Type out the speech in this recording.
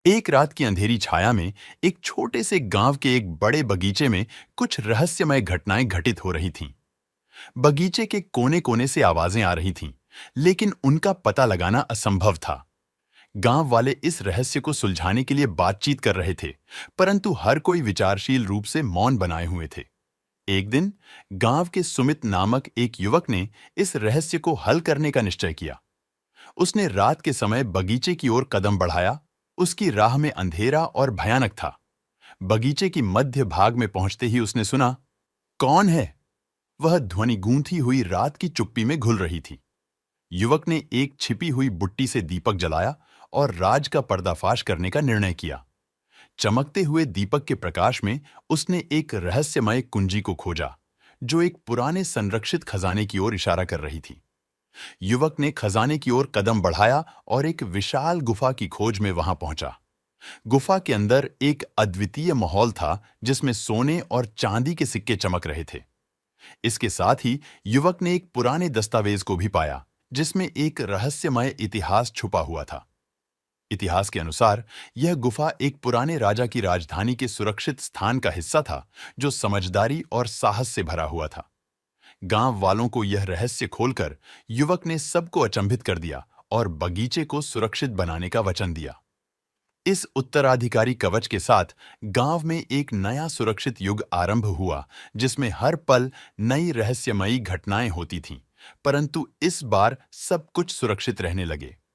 एक रात की अंधेरी छाया में एक छोटे से गांव के एक बड़े बगीचे में कुछ रहस्यमय घटनाएं घटित हो रही थीं। बगीचे के कोने-कोने से आवाजें आ रही थीं, लेकिन उनका पता लगाना असंभव था। गांव वाले इस रहस्य को सुलझाने के लिए बातचीत कर रहे थे, परंतु हर कोई विचारशील रूप से मौन बनाए हुए थे। एक दिन गांव के सुमित नामक एक युवक ने इस रहस्य को हल करने का निश्चय किया। उसने रात के समय बगीचे की ओर कदम बढ़ाया। उसकी राह में अंधेरा और भयानक था। बगीचे की मध्य भाग में पहुंचते ही उसने सुना, कौन है? वह ध्वनि गूंथी हुई रात की चुप्पी में घुल रही थी। युवक ने एक छिपी हुई बुट्टी से दीपक जलाया और राज का पर्दाफाश करने का निर्णय किया। चमकते हुए दीपक के प्रकाश में उसने एक रहस्यमय कुंजी को खोजा, जो एक पुराने संरक्षित खजाने की ओर इशारा कर रही थी। युवक ने खजाने की ओर कदम बढ़ाया और एक विशाल गुफा की खोज में वहां पहुंचा। गुफा के अंदर एक अद्वितीय माहौल था, जिसमें सोने और चांदी के सिक्के चमक रहे थे। इसके साथ ही युवक ने एक पुराने दस्तावेज को भी पाया, जिसमें एक रहस्यमय इतिहास छुपा हुआ था। इतिहास के अनुसार यह गुफा एक पुराने राजा की राजधानी के सुरक्षित स्थान का हिस्सा था, जो समझदारी और साहस से भरा हुआ था। गांव वालों को यह रहस्य खोलकर युवक ने सबको अचंभित कर दिया और बगीचे को सुरक्षित बनाने का वचन दिया। इस उत्तराधिकारी कवच के साथ गांव में एक नया सुरक्षित युग आरंभ हुआ, जिसमें हर पल नई रहस्यमयी घटनाएं होती थीं, परंतु इस बार सब कुछ सुरक्षित रहने लगे।